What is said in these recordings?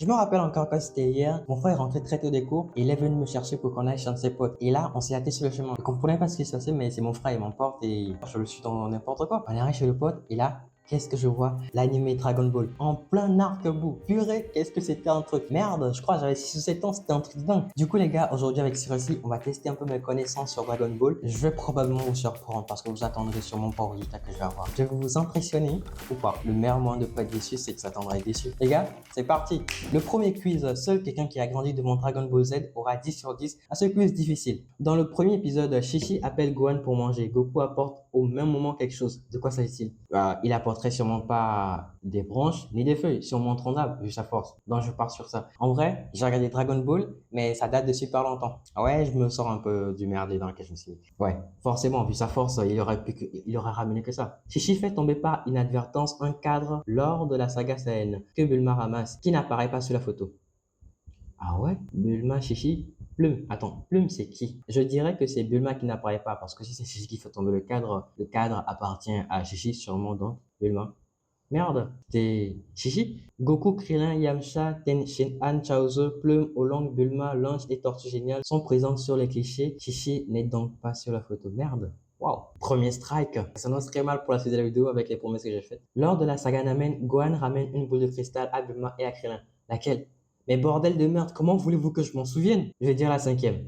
Je me rappelle encore quand c'était hier, mon frère est rentré très tôt des cours et il est venu me chercher pour qu'on aille chez un de ses potes. Et là, on s'est hâté sur le chemin. Je comprenais pas ce qui se passait, mais c'est mon frère, il m'emporte et je le suis dans n'importe quoi. On arrive chez le pote et là, qu'est-ce que je vois? L'animé Dragon Ball en plein arc-bout. Purée, qu'est-ce que c'était un truc. Merde, je crois que j'avais 6 ou 7 ans, c'était un truc dingue. Du coup, les gars, aujourd'hui avec Cyril, on va tester un peu mes connaissances sur Dragon Ball. Je vais probablement vous surprendre parce que vous attendrez sûrement pas au résultat que je vais avoir. Je vais vous impressionner ou pas. Le meilleur moyen de pas être déçu, c'est que vous attendrez déçu. Les gars, c'est parti. Le premier quiz, seul quelqu'un qui a grandi devant Dragon Ball Z aura 10 sur 10 à ce quiz difficile. Dans le premier épisode, Shishi appelle Gohan pour manger. Goku apporte au même moment quelque chose. De quoi s'agit-il? Il apporterait sûrement pas des branches ni des feuilles, sûrement un tronc d'arbre, vu sa force. Donc je pars sur ça. En vrai, j'ai regardé Dragon Ball, mais ça date de super longtemps. Ah ouais, je me sors un peu du merdier dans lequel je me suis dit. Ouais, forcément, vu sa force, il aurait ramené que ça. Shishi fait tomber par inadvertance un cadre lors de la saga Saiyan que Bulma ramasse, qui n'apparaît pas sur la photo. Ah ouais? Bulma, Chichi, Plume. Attends, Plume, c'est qui? Je dirais que c'est Bulma qui n'apparaît pas, parce que si c'est Chichi qui fait tomber le cadre appartient à Chichi, sûrement donc Bulma. Merde, c'est Chichi? Goku, Krillin, Yamcha, Ten, Shin-Han, Chaozu, Plume, Oolong, Bulma, Lunch et Tortue Géniale sont présents sur les clichés. Chichi n'est donc pas sur la photo. Merde. Wow. Premier strike. Ça s'annonce très mal pour la suite de la vidéo avec les promesses que j'ai faites. Lors de la saga Namen, Gohan ramène une boule de cristal à Bulma et à Krillin. Laquelle? Mais bordel de merde, comment voulez-vous que je m'en souvienne? Je vais dire la cinquième.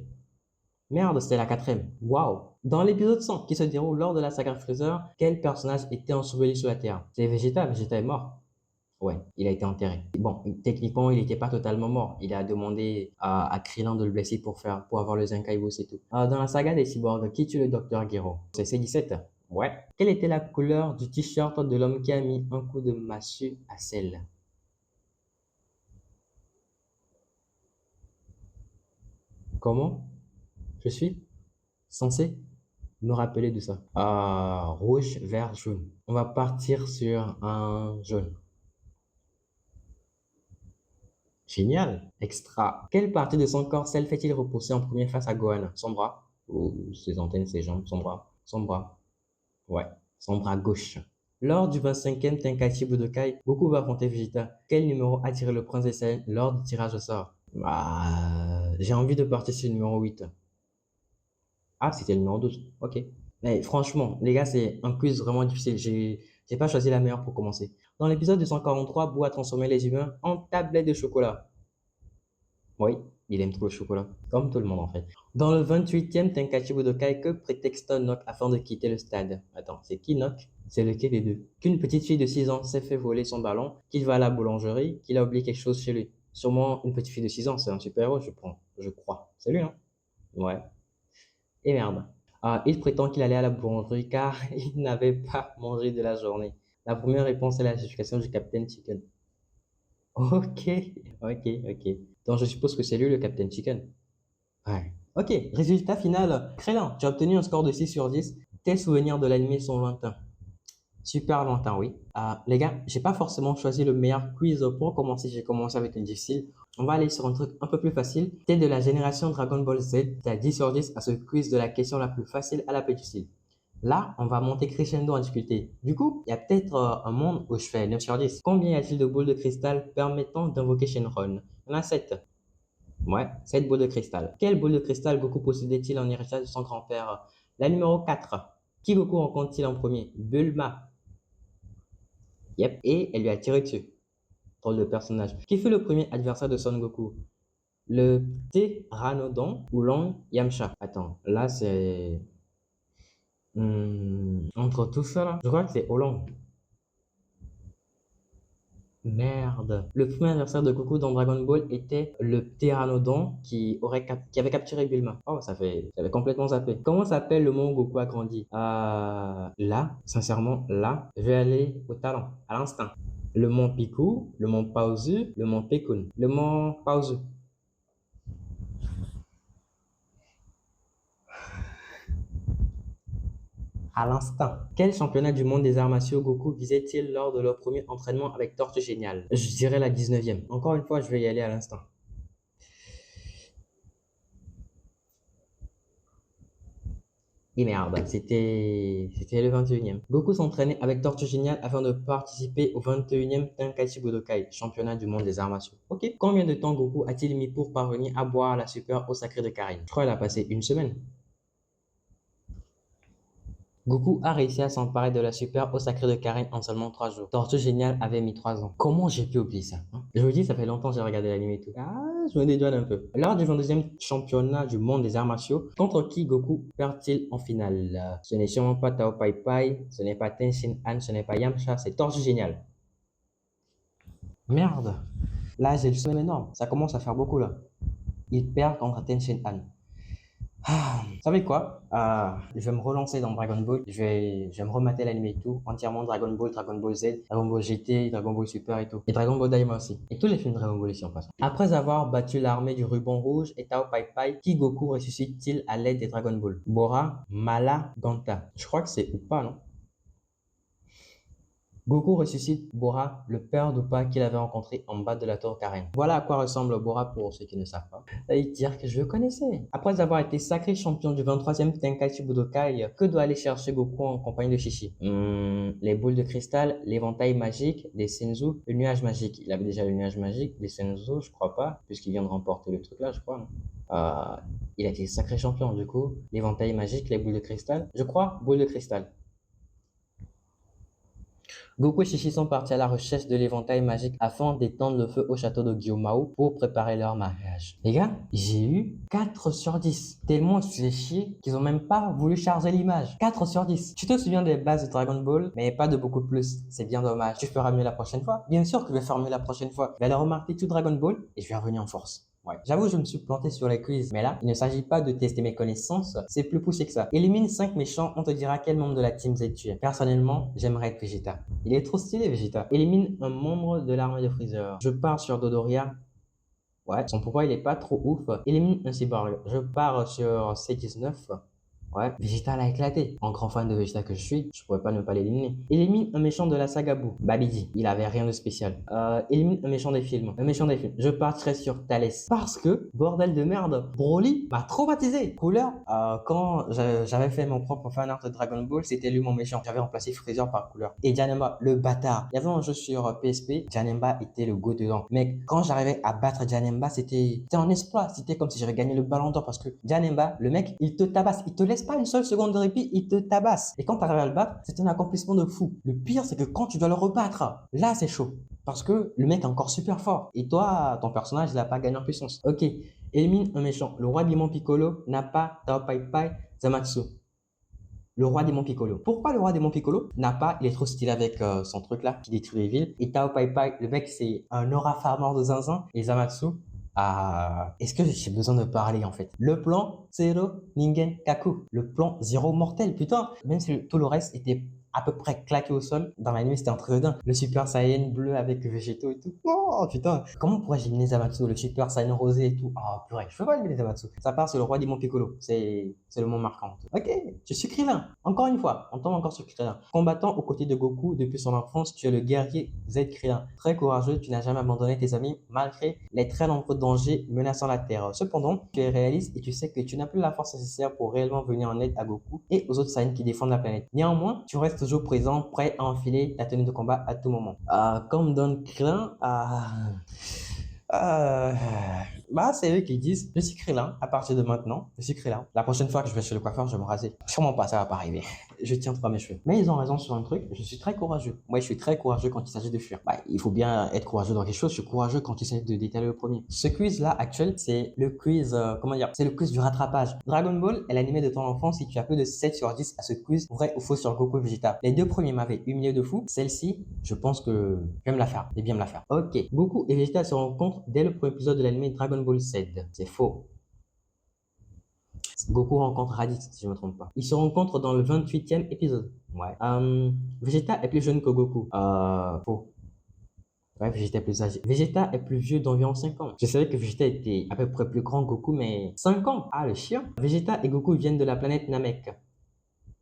Merde, c'était la quatrième. Waouh! Dans l'épisode 100 qui se déroule lors de la saga Freezer, quel personnage était enseveli sous la Terre? C'est Vegeta, Vegeta est mort. Ouais, il a été enterré. Bon, techniquement, il n'était pas totalement mort. Il a demandé à Krillin de le blesser pour avoir le Zenkai c'est tout. Dans la saga des cyborgs, qui tue le docteur Gero? C'est C17. Ouais. Quelle était la couleur du t-shirt de l'homme qui a mis un coup de massue à Cell? Comment? Je suis censé me rappeler de ça. Rouge, vert, jaune. On va partir sur un jaune. Génial. Extra. Quelle partie de son corps Cell fait-il repousser en premier face à Gohan? Son bras? Ou ses antennes, ses jambes? Son bras? Son bras. Ouais. Son bras gauche. Lors du 25e Tenkaichi Budokai, Goku va affronter Vegeta. Quel numéro a tiré le prince des Saiyans lors du tirage au sort? J'ai envie de partir sur le numéro 8. Ah, c'était le numéro 12. Ok. Mais franchement, les gars, c'est un quiz vraiment difficile. J'ai pas choisi la meilleure pour commencer. Dans l'épisode 243, Boo a transformé les humains en tablettes de chocolat. Oui, il aime trop le chocolat. Comme tout le monde, en fait. Dans le 28e Tenkaichi Budokai, que prétexte Nock afin de quitter le stade? Attends, c'est qui Nock? C'est lequel des deux? Qu'une petite fille de 6 ans s'est fait voler son ballon, qu'il va à la boulangerie, qu'il a oublié quelque chose chez lui. Sûrement une petite fille de 6 ans, c'est un super-héros, je crois. C'est lui, hein? Ouais. Et merde. Il prétend qu'il allait à la boulangerie car il n'avait pas mangé de la journée. La première réponse est la justification du Captain Chicken. Ok, ok. Donc je suppose que c'est lui le Captain Chicken. Ouais. Ok, résultat final. Krillin, tu as obtenu un score de 6 sur 10. Tes souvenirs de l'anime sont lointains. Super longtemps, oui. Les gars, j'ai pas forcément choisi le meilleur quiz pour commencer. J'ai commencé avec une difficile. On va aller sur un truc un peu plus facile. T'es de la génération Dragon Ball Z. T'as 10 sur 10 à ce quiz de la question la plus facile à la plus difficile. Là, on va monter crescendo en difficulté. Du coup, il y a peut-être un monde où je fais 9 sur 10. Combien y a-t-il de boules de cristal permettant d'invoquer Shenron? Il y en a 7. Ouais, 7 boules de cristal. Quelle boule de cristal Goku possédait-il en héritage de son grand-père? La numéro 4. Qui Goku rencontre-t-il en premier? Bulma. Yep, et elle lui a tiré dessus. Drôle de personnage. Qui fut le premier adversaire de Son Goku? Le Pteranodon ou Long Yamcha? Attends, là c'est... entre tout ça là, je crois que c'est Oolong. Merde. Le premier adversaire de Goku dans Dragon Ball était le Pteranodon qui avait capturé Bulma. Oh, ça fait complètement zappé. Comment s'appelle le mont où Goku a grandi? Là, sincèrement, là, je vais aller au talent, à l'instinct. Le mont Piku, le mont Paozu, le mont Pekun. Le mont Paozu. À l'instant. Quel championnat du monde des arts martiaux Goku visait-il lors de leur premier entraînement avec Tortue Géniale? Je dirais la 19e. Encore une fois, je vais y aller à l'instant. Et merde, c'était le 21e. Goku s'entraînait avec Tortue Géniale afin de participer au 21e Tenkaichi Budokai, championnat du monde des arts martiaux. Ok. Combien de temps Goku a-t-il mis pour parvenir à boire la super eau sacrée de Karin? Je crois qu'il a passé une semaine. Goku a réussi à s'emparer de la super eau sacrée de Karin en seulement 3 jours. Tortue Géniale avait mis 3 ans. Comment j'ai pu oublier ça, hein? Je vous dis, ça fait longtemps que j'ai regardé l'anime et tout. Ah, je me dédouane un peu. Lors du 22e championnat du monde des arts martiaux, contre qui Goku perd-il en finale? Ce n'est sûrement pas Tao Pai Pai, ce n'est pas Ten Shin Han, ce n'est pas Yamcha, c'est Tortue Géniale. Merde. Là, j'ai le seum énorme. Ça commence à faire beaucoup là. Il perd contre Ten Shin Han. Vous savez quoi? Je vais me relancer dans Dragon Ball. Je vais me remater l'anime et tout. Entièrement Dragon Ball, Dragon Ball Z, Dragon Ball GT, Dragon Ball Super et tout. Et Dragon Ball Daima aussi. Et tous les films Dragon Ball ici en passant. Après avoir battu l'armée du ruban rouge et Tao Pai Pai, qui Goku ressuscite-t-il à l'aide des Dragon Ball? Bora, Mala, Ganta. Je crois que c'est Upa, non? Goku ressuscite Bora, le père d'Upa qu'il avait rencontré en bas de la tour Karen. Voilà à quoi ressemble Bora pour ceux qui ne savent pas. Et dire que je le connaissais. Après avoir été sacré champion du 23e Tenkaichi Budokai, que doit aller chercher Goku en compagnie de Shishi? Les boules de cristal, l'éventail magique, les Senzu, le nuage magique. Il avait déjà le nuage magique, les Senzu, je crois pas, puisqu'il vient de remporter le truc là, je crois, non? Il a été sacré champion du coup. L'éventail magique, les boules de cristal. Je crois, boules de cristal. Goku et Chichi sont partis à la recherche de l'éventail magique afin d'étendre le feu au château de Gyomao pour préparer leur mariage. Les gars, j'ai eu 4 sur 10. Tellement je suis chié qu'ils ont même pas voulu charger l'image. 4 sur 10. Tu te souviens des bases de Dragon Ball, mais pas de beaucoup plus. C'est bien dommage. Tu feras mieux la prochaine fois. Bien sûr que je vais faire mieux la prochaine fois. Je vais aller remarquer tout Dragon Ball et je vais revenir en force. Ouais. J'avoue, je me suis planté sur les quiz, mais là, il ne s'agit pas de tester mes connaissances, c'est plus poussé que ça. Élimine 5 méchants, on te dira quel membre de la team Z tu es. Personnellement, j'aimerais être Vegeta. Il est trop stylé, Vegeta. Élimine un membre de l'armée de Freezer. Je pars sur Dodoria. Ouais, son pouvoir, il est pas trop ouf. Élimine un cyborg. Je pars sur C19. Ouais, Vegeta l'a éclaté. En grand fan de Vegeta que je suis, je pourrais pas ne pas l'éliminer. Élimine un méchant de la saga Boo. Babidi, il avait rien de spécial. Élimine un méchant des films. Un méchant des films. Je partirai sur Thalès. Parce que, bordel de merde, Broly m'a traumatisé. Couleur, quand j'avais fait mon propre fanart de Dragon Ball, c'était lui mon méchant. J'avais remplacé Freezer par Couleur. Et Janemba, le bâtard. Il y avait un jeu sur PSP, Janemba était le go dedans. Mec, quand j'arrivais à battre Janemba, c'était un exploit. C'était comme si j'avais gagné le ballon d'or parce que Janemba, le mec, il te tabasse. Il te laisse pas une seule seconde de répit, il te tabasse. Et quand tu arrives à le battre, c'est un accomplissement de fou. Le pire, c'est que quand tu dois le rebattre, là, c'est chaud. Parce que le mec est encore super fort. Et toi, ton personnage, il n'a pas gagné en puissance. Ok, élimine un méchant. Le roi Diamant Piccolo n'a pas Tao Pai Pai Zamatsu. Le roi démon Piccolo. Pourquoi le roi démon Piccolo n'a pas, il est trop stylé avec son truc là qui détruit les villes. Et Tao Pai Pai, le mec c'est un aura farmer de zinzin. Et Zamatsu, est-ce que j'ai besoin de parler en fait? Le plan Zero Ningen Kaku. Le plan zéro mortel, putain. Même si tout le reste était à peu près claqué au sol, dans l'anime c'était un truc de dingue. Le Super Saiyan bleu avec végétaux et tout. Oh putain. Comment pourrais-je éliminer Zamatsu? Le Super Saiyan rosé et tout. Oh purée, je peux pas éliminer Zamatsu. Ça part sur le roi démon Piccolo. C'est le mot marquant. Ok, je suis Krillin. Encore une fois, on tombe encore sur Krillin. Combattant aux côtés de Goku depuis son enfance, tu es le guerrier Z Krillin. Très courageux, tu n'as jamais abandonné tes amis malgré les très nombreux dangers menaçant la Terre. Cependant, tu es réaliste et tu sais que tu n'as plus la force nécessaire pour réellement venir en aide à Goku et aux autres Saiyans qui défendent la planète. Néanmoins, tu restes toujours présent, prêt à enfiler ta tenue de combat à tout moment. Comme Don Krillin, euh, bah, c'est eux qui disent, je suis Krillin, à partir de maintenant, je suis Krillin. La prochaine fois que je vais chez le coiffeur, je vais me raser. Sûrement pas, ça va pas arriver. Je tiens pas mes cheveux. Mais ils ont raison sur un truc, je suis très courageux. Moi, je suis très courageux quand il s'agit de fuir. Bah, il faut bien être courageux dans quelque chose, je suis courageux quand il s'agit de détailler le premier. Ce quiz-là, actuel, c'est le quiz, comment dire, c'est le quiz du rattrapage. Dragon Ball est l'animé de ton enfance si tu as plus de 7 sur 10 à ce quiz, vrai ou faux sur Goku et Vegeta. Les deux premiers m'avaient humilié de fou. Celle-ci, je pense que je vais me la faire. Je vais bien me la faire. Ok. Goku et Vegeta se rencontrent dès le premier épisode de l'anime Dragon Ball Z. C'est faux. Goku rencontre Raditz, si je ne me trompe pas. Ils se rencontrent dans le 28e épisode. Ouais. Vegeta est plus jeune que Goku. Faux. Ouais, Vegeta est plus âgé. Vegeta est plus vieux d'environ 5 ans. Je savais que Vegeta était à peu près plus grand que Goku, mais 5 ans. Ah, le chien. Vegeta et Goku viennent de la planète Namek.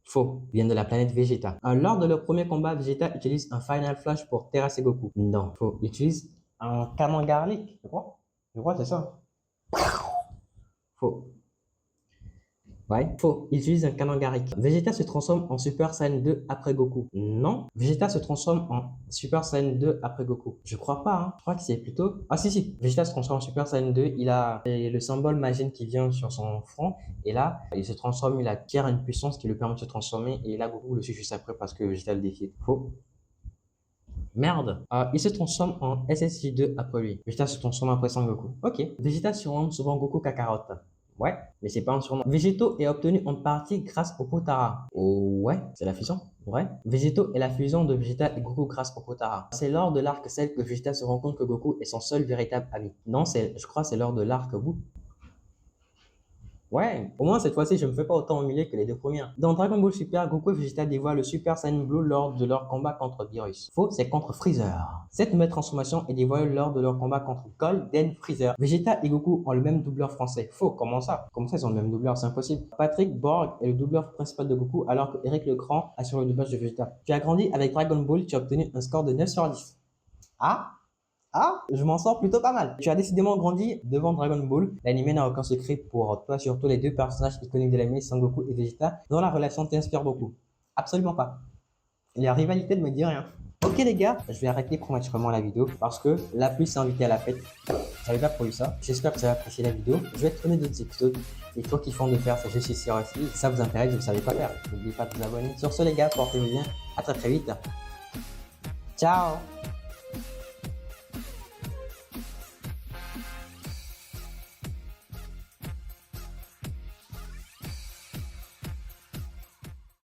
Faux. Ils viennent de la planète Vegeta. Lors de leur premier combat, Vegeta utilise un Final Flash pour terrasser Goku. Non. Faux. Il utilise un canon garlic, je crois. Je crois que c'est ça. Faux. Ouais. Faux. Il utilise un canon Garrick. Vegeta se transforme en Super Saiyan 2 après Goku. Non. Vegeta se transforme en Super Saiyan 2 après Goku. Je crois pas, hein. Je crois que c'est plutôt... Ah si, si. Vegeta se transforme en Super Saiyan 2. Il a le symbole Majin qui vient sur son front. Et là, il se transforme, il acquiert une puissance qui lui permet de se transformer. Et là, Goku le suit juste après parce que Vegeta le défie. Faux. Merde. Il se transforme en SSJ2 après lui. Vegeta se transforme après Son Goku. Ok. Vegeta surnomme souvent Goku Kakarot. Ouais, mais c'est pas un surnom. Végétaux est obtenu en partie grâce au Potara. Oh, ouais, c'est la fusion. Ouais. Végétaux est la fusion de Vegeta et Goku grâce au Potara. C'est lors de l'arc Cell que Vegeta se rend compte que Goku est son seul véritable ami. Non, je crois c'est lors de l'arc Boo. Ouais, au moins cette fois-ci, je me fais pas autant humilier que les deux premières. Dans Dragon Ball Super, Goku et Vegeta dévoilent le Super Saiyan Blue lors de leur combat contre Beerus. Faux, c'est contre Freezer. Cette nouvelle transformation est dévoilée lors de leur combat contre Golden Freezer. Vegeta et Goku ont le même doubleur français. Faux, comment ça? Comment ça ils ont le même doubleur? C'est impossible. Patrick Borg est le doubleur principal de Goku alors que Eric Legrand assure le doublage de Vegeta. Tu as grandi avec Dragon Ball, tu as obtenu un score de 9 sur 10. Ah? Ah, je m'en sors plutôt pas mal. Tu as décidément grandi devant Dragon Ball. L'anime n'a aucun secret pour toi, surtout les deux personnages iconiques de l'anime, Sangoku et Vegeta, dont la relation t'inspire beaucoup. Absolument pas. La rivalité ne me dit rien. Ok les gars, je vais arrêter prématurément la vidéo parce que la pluie s'est invitée à la fête. J'avais pas prévu ça. J'espère que vous avez apprécié la vidéo. Je vais être tourner d'autres épisodes. Et toi qui font de faire ça, je suis sûr aussi. Si ça vous intéresse, vous ne savez quoi faire. N'oubliez pas de vous abonner. Sur ce les gars, portez-vous bien. À très très vite. Ciao.